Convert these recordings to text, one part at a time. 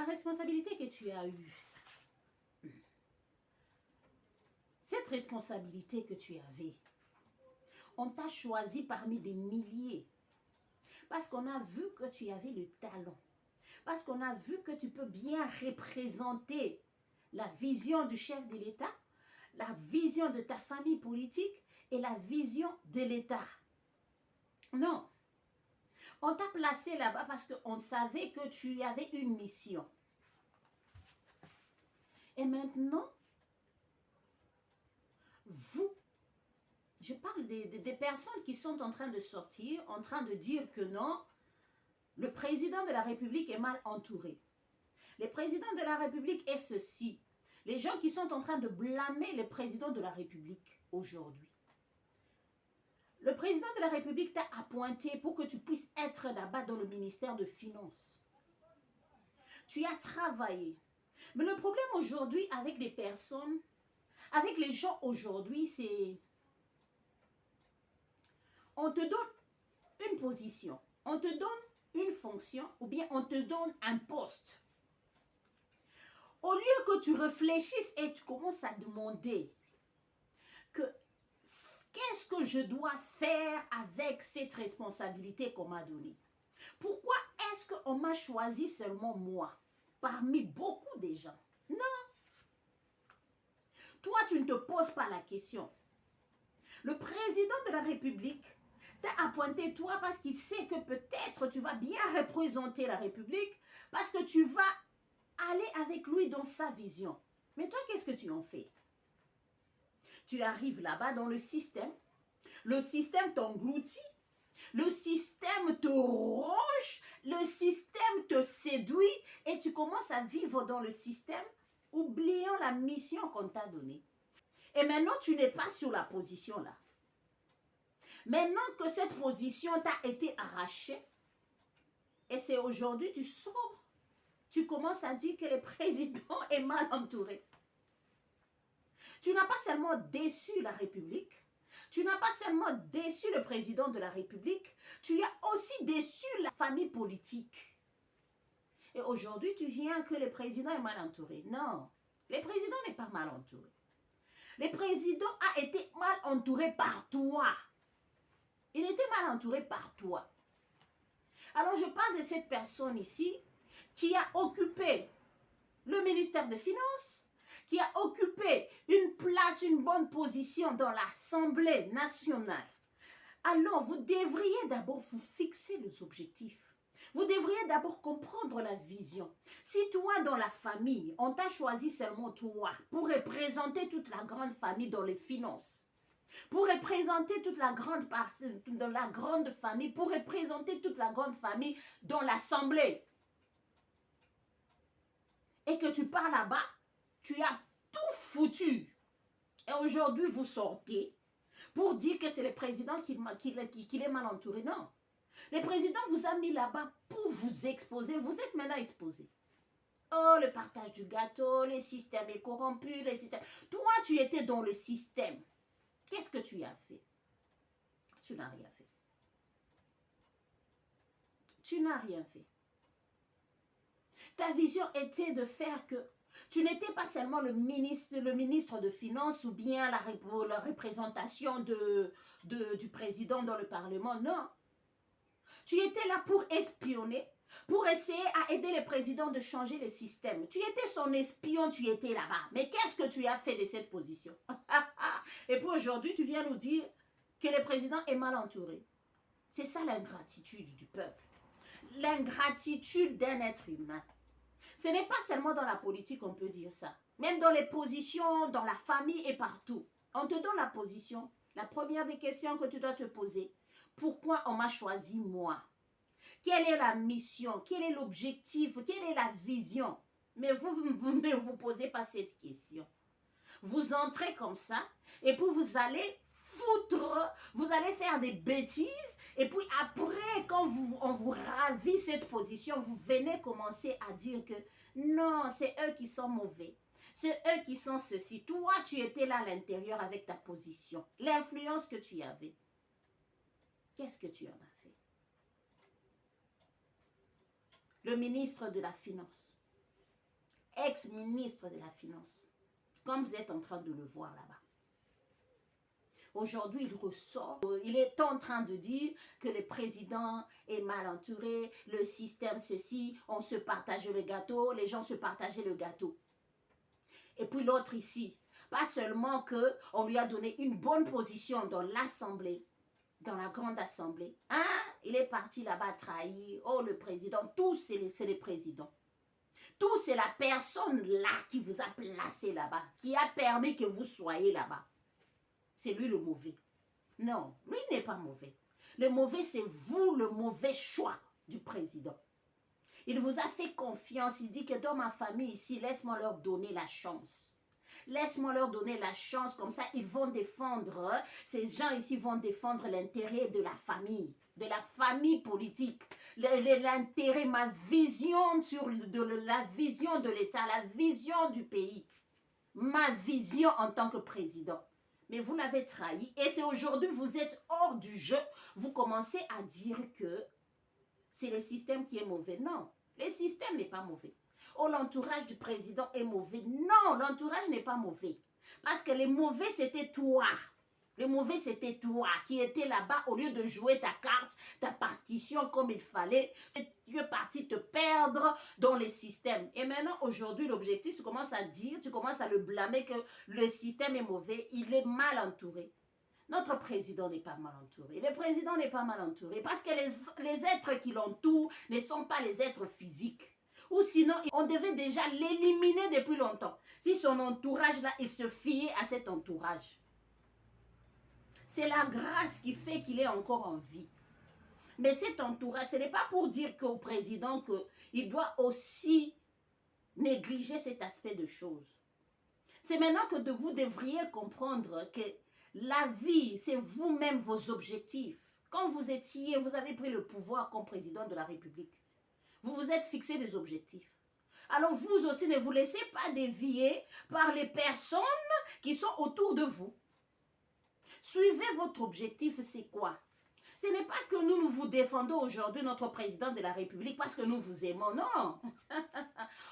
responsabilité que tu as eue, ça. Cette responsabilité que tu avais, on t'a choisi parmi des milliers. Parce qu'on a vu que tu avais le talent. Parce qu'on a vu que tu peux bien représenter la vision du chef de l'État, la vision de ta famille politique et la vision de l'État. Non. On t'a placé là-bas parce qu'on savait que tu avais une mission. Et maintenant, je parle des personnes qui sont en train de sortir, en train de dire que non, le président de la République est mal entouré. Le président de la République est ceci. Les gens qui sont en train de blâmer le président de la République aujourd'hui. Le président de la République t'a appointé pour que tu puisses être là-bas dans le ministère de Finances. Tu as travaillé. Mais le problème aujourd'hui avec les personnes, avec les gens aujourd'hui, c'est... On te donne une position, on te donne une fonction ou bien on te donne un poste. Au lieu que tu réfléchisses et tu commences à demander que qu'est-ce que je dois faire avec cette responsabilité qu'on m'a donnée? Pourquoi est-ce qu'on m'a choisi seulement moi parmi beaucoup de gens? Non. Toi, tu ne te poses pas la question. Le président de la République t'a appointé toi parce qu'il sait que peut-être tu vas bien représenter la République parce que tu vas aller avec lui dans sa vision. Mais toi, qu'est-ce que tu en fais? Tu arrives là-bas dans le système t'engloutit, le système te ronge, le système te séduit et tu commences à vivre dans le système oubliant la mission qu'on t'a donnée. Et maintenant, tu n'es pas sur la position là. Maintenant que cette position t'a été arrachée, et c'est aujourd'hui tu sors, tu commences à dire que le président est mal entouré. Tu n'as pas seulement déçu la République, tu n'as pas seulement déçu le président de la République, tu as aussi déçu la famille politique. Et aujourd'hui, tu viens que le président est mal entouré. Non, le président n'est pas mal entouré. Le président a été mal entouré par toi. Il était mal entouré par toi. Alors, je parle de cette personne ici qui a occupé le ministère des Finances, qui a occupé une place, une bonne position dans l'Assemblée nationale. Alors, vous devriez d'abord vous fixer les objectifs. Vous devriez d'abord comprendre la vision. Si toi, dans la famille, on t'a choisi seulement toi pour représenter toute la grande famille dans les finances, pour représenter toute la grande partie, dans la grande famille, pour représenter toute la grande famille dans l'Assemblée, et que tu pars là-bas, tu as tout foutu. Et aujourd'hui, vous sortez pour dire que c'est le président qui est mal entouré. Non. Le président vous a mis là-bas pour vous exposer. Vous êtes maintenant exposé. Oh, le partage du gâteau, le système est corrompu, le système... Toi, tu étais dans le système. Qu'est-ce que tu as fait? Tu n'as rien fait. Tu n'as rien fait. Ta vision était de faire que tu n'étais pas seulement le ministre de Finances ou bien la représentation du président dans le Parlement. Non. Tu étais là pour espionner, pour essayer à aider le président de changer le système. Tu étais son espion, tu étais là-bas. Mais qu'est-ce que tu as fait de cette position? Et puis aujourd'hui, tu viens nous dire que le président est mal entouré. C'est ça l'ingratitude du peuple. L'ingratitude d'un être humain. Ce n'est pas seulement dans la politique qu'on peut dire ça. Même dans les positions, dans la famille et partout. On te donne la position. La première des questions que tu dois te poser. Pourquoi on m'a choisi moi? Quelle est la mission? Quel est l'objectif? Quelle est la vision? Mais vous ne vous posez pas cette question. Vous entrez comme ça et puis vous allez foutre, vous allez faire des bêtises et puis après quand on vous ravit cette position, vous venez commencer à dire que non, c'est eux qui sont mauvais. C'est eux qui sont ceci. Toi, tu étais là à l'intérieur avec ta position. L'influence que tu avais. Qu'est-ce que tu en as fait? Le ministre de la Finance. ex-ministre de la Finance, comme vous êtes en train de le voir là-bas. Aujourd'hui, il ressort, il est en train de dire que le président est mal entouré, le système ceci, on se partage le gâteau, les gens se partageaient le gâteau. Et puis l'autre ici, pas seulement qu'on lui a donné une bonne position dans l'Assemblée, dans la grande Assemblée, hein? Il est parti là-bas trahir, oh le président, tous c'est les présidents. Tout c'est la personne là qui vous a placé là-bas, qui a permis que vous soyez là-bas. C'est lui le mauvais. Non, lui n'est pas mauvais. Le mauvais, c'est vous, le mauvais choix du président. Il vous a fait confiance. Il dit que dans ma famille ici, laisse-moi leur donner la chance. Laisse-moi leur donner la chance. Comme ça, ils vont défendre, ces gens ici vont défendre l'intérêt de la famille politique. L'intérêt, ma vision sur la vision de l'État, la vision du pays. Ma vision en tant que président. Mais vous l'avez trahi et c'est aujourd'hui vous êtes hors du jeu. Vous commencez à dire que c'est le système qui est mauvais. Non, le système n'est pas mauvais. Oh, l'entourage du président est mauvais. Non, l'entourage n'est pas mauvais. Parce que les mauvais, c'était toi. Le mauvais, c'était toi qui étais là-bas au lieu de jouer ta carte, ta partition comme il fallait. Tu es parti te perdre dans les systèmes. Et maintenant, aujourd'hui, l'objectif, tu commences à dire, tu commences à le blâmer que le système est mauvais, il est mal entouré. Notre président n'est pas mal entouré. Le président n'est pas mal entouré parce que les êtres qui l'entourent ne sont pas les êtres physiques. Ou sinon, on devait déjà l'éliminer depuis longtemps. Si son entourage-là, il se fiait à cet entourage. C'est la grâce qui fait qu'il est encore en vie. Mais cet entourage, ce n'est pas pour dire qu'au président qu'il doit aussi négliger cet aspect de choses. C'est maintenant que vous devriez comprendre que la vie, c'est vous-même vos objectifs. Quand vous avez pris le pouvoir comme président de la République, vous vous êtes fixé des objectifs. Alors vous aussi, ne vous laissez pas dévier par les personnes qui sont autour de vous. Suivez votre objectif, c'est quoi? Ce n'est pas que nous vous défendons aujourd'hui, notre président de la République, parce que nous vous aimons, non.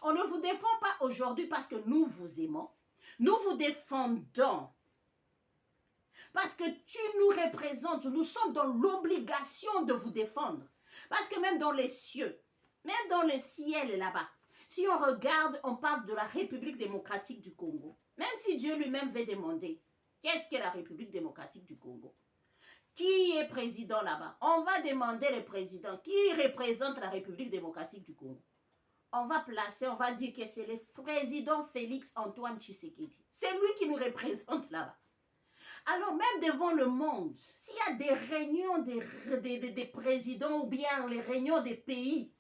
On ne vous défend pas aujourd'hui parce que nous vous aimons. Nous vous défendons parce que tu nous représentes. Nous sommes dans l'obligation de vous défendre. Parce que même dans les cieux, même dans le ciel là-bas, si on regarde, on parle de la République démocratique du Congo. Même si Dieu lui-même veut demander, qu'est-ce que la République démocratique du Congo? Qui est président là-bas? On va demander le président qui représente la République démocratique du Congo. On va dire que c'est le président Félix Antoine Tshisekedi. C'est lui qui nous représente là-bas. Alors même devant le monde, s'il y a des réunions des présidents ou bien les réunions des pays,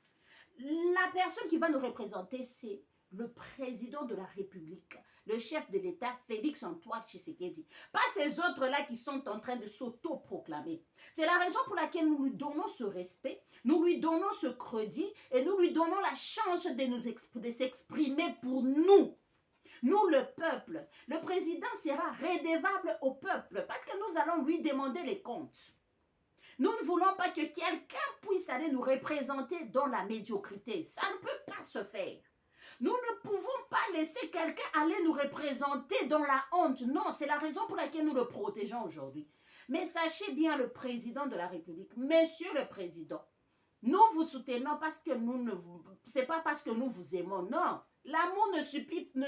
la personne qui va nous représenter, c'est le président de la République, le chef de l'État, Félix Antoine Tshisekedi. Pas ces autres-là qui sont en train de s'auto-proclamer. C'est la raison pour laquelle nous lui donnons ce respect, nous lui donnons ce crédit et nous lui donnons la chance de s'exprimer pour nous. Nous, le peuple. Le président sera redevable au peuple parce que nous allons lui demander les comptes. Nous ne voulons pas que quelqu'un puisse aller nous représenter dans la médiocrité. Ça ne peut pas se faire. Nous ne pouvons pas laisser quelqu'un aller nous représenter dans la honte. Non, c'est la raison pour laquelle nous le protégeons aujourd'hui. Mais sachez bien, le président de la République, monsieur le président, nous vous soutenons parce que c'est pas parce que nous vous aimons, non. L'amour ne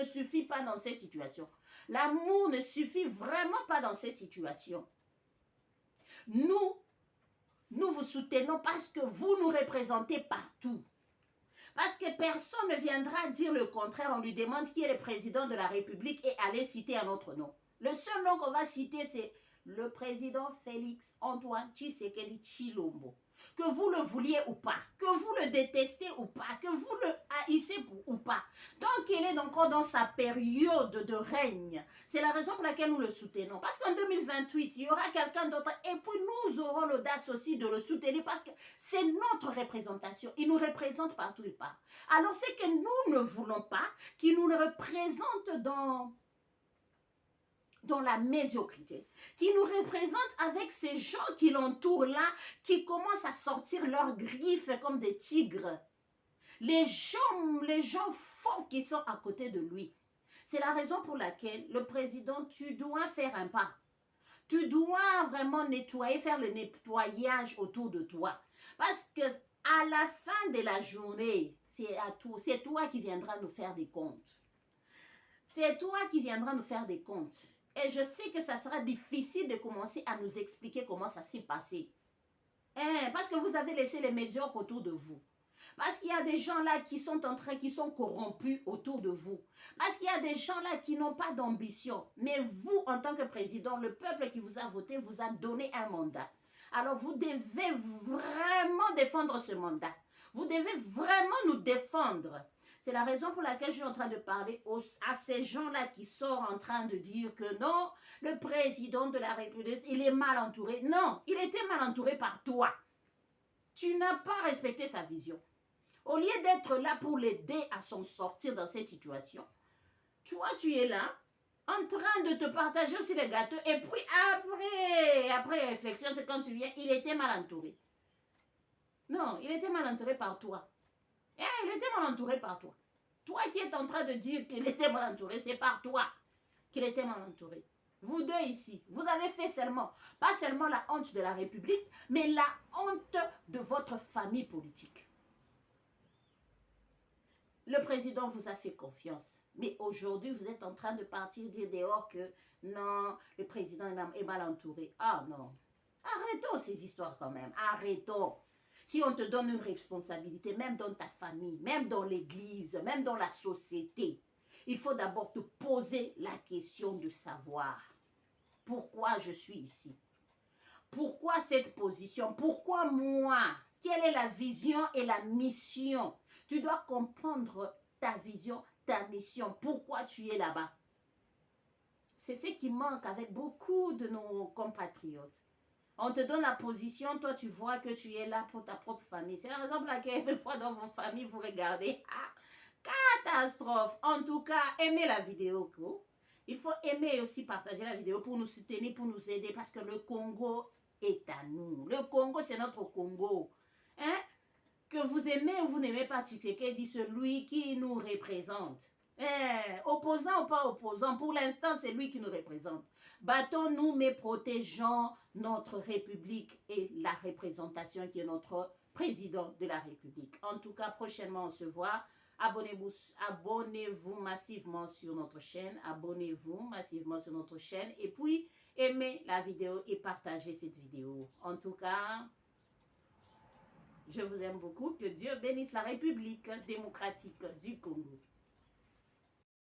suffit pas dans cette situation. L'amour ne suffit vraiment pas dans cette situation. Nous vous soutenons parce que vous nous représentez partout. Parce que personne ne viendra dire le contraire. On lui demande qui est le président de la République et aller citer un autre nom. Le seul nom qu'on va citer, c'est le président Félix Antoine Tshisekedi Tshilombo. Que vous le vouliez ou pas, que vous le détestez ou pas, que vous le haïssez ou pas. Tant qu'il est encore dans sa période de règne, c'est la raison pour laquelle nous le soutenons. Parce qu'en 2028, il y aura quelqu'un d'autre et puis nous aurons l'audace aussi de le soutenir parce que c'est notre représentation. Il nous représente partout où il part. Alors c'est que nous ne voulons pas qu'il nous représente dans la médiocrité, qui nous représente avec ces gens qui l'entourent là, qui commencent à sortir leurs griffes comme des tigres. Les gens faux qui sont à côté de lui. C'est la raison pour laquelle le président, tu dois faire un pas. Tu dois vraiment nettoyer, faire le nettoyage autour de toi. Parce que à la fin de la journée, c'est toi qui viendras nous faire des comptes. C'est toi qui viendras nous faire des comptes. Et je sais que ça sera difficile de commencer à nous expliquer comment ça s'est passé. Parce que vous avez laissé les médiocres autour de vous. Parce qu'il y a des gens là qui sont corrompus autour de vous. Parce qu'il y a des gens là qui n'ont pas d'ambition. Mais vous, en tant que président, le peuple qui vous a voté vous a donné un mandat. Alors vous devez vraiment défendre ce mandat. Vous devez vraiment nous défendre. C'est la raison pour laquelle je suis en train de parler à ces gens-là qui sont en train de dire que non, le président de la République, il est mal entouré. Non, il était mal entouré par toi. Tu n'as pas respecté sa vision. Au lieu d'être là pour l'aider à s'en sortir dans cette situation, toi, tu es là, en train de te partager aussi les gâteaux. Et puis après réflexion, c'est quand tu viens, il était mal entouré. Non, il était mal entouré par toi. Il était mal entouré par toi. Toi qui es en train de dire qu'il était mal entouré, c'est par toi qu'il était mal entouré. Vous deux ici, vous avez fait pas seulement la honte de la République, mais la honte de votre famille politique. Le président vous a fait confiance. Mais aujourd'hui, vous êtes en train de partir dire dehors que non, le président est mal entouré. Ah non. Arrêtons ces histoires quand même. Arrêtons. Si on te donne une responsabilité, même dans ta famille, même dans l'église, même dans la société, il faut d'abord te poser la question de savoir pourquoi je suis ici. Pourquoi cette position? Pourquoi moi? Quelle est la vision et la mission? Tu dois comprendre ta vision, ta mission. Pourquoi tu es là-bas? C'est ce qui manque avec beaucoup de nos compatriotes. On te donne la position, toi tu vois que tu es là pour ta propre famille. C'est la raison pour laquelle des fois dans vos familles, vous regardez. Catastrophe! En tout cas, aimez la vidéo. Il faut aimer aussi partager la vidéo pour nous soutenir, pour nous aider parce que le Congo est à nous. Le Congo, c'est notre Congo. Que vous aimez ou vous n'aimez pas Tshisekedi, celui qui nous représente. Opposant ou pas opposant, pour l'instant, c'est lui qui nous représente. Battons-nous, mais protégeons notre République et la représentation qui est notre président de la République. En tout cas, prochainement, on se voit. Abonnez-vous massivement sur notre chaîne. Abonnez-vous massivement sur notre chaîne. Et puis, aimez la vidéo et partagez cette vidéo. En tout cas, je vous aime beaucoup. Que Dieu bénisse la République démocratique du Congo.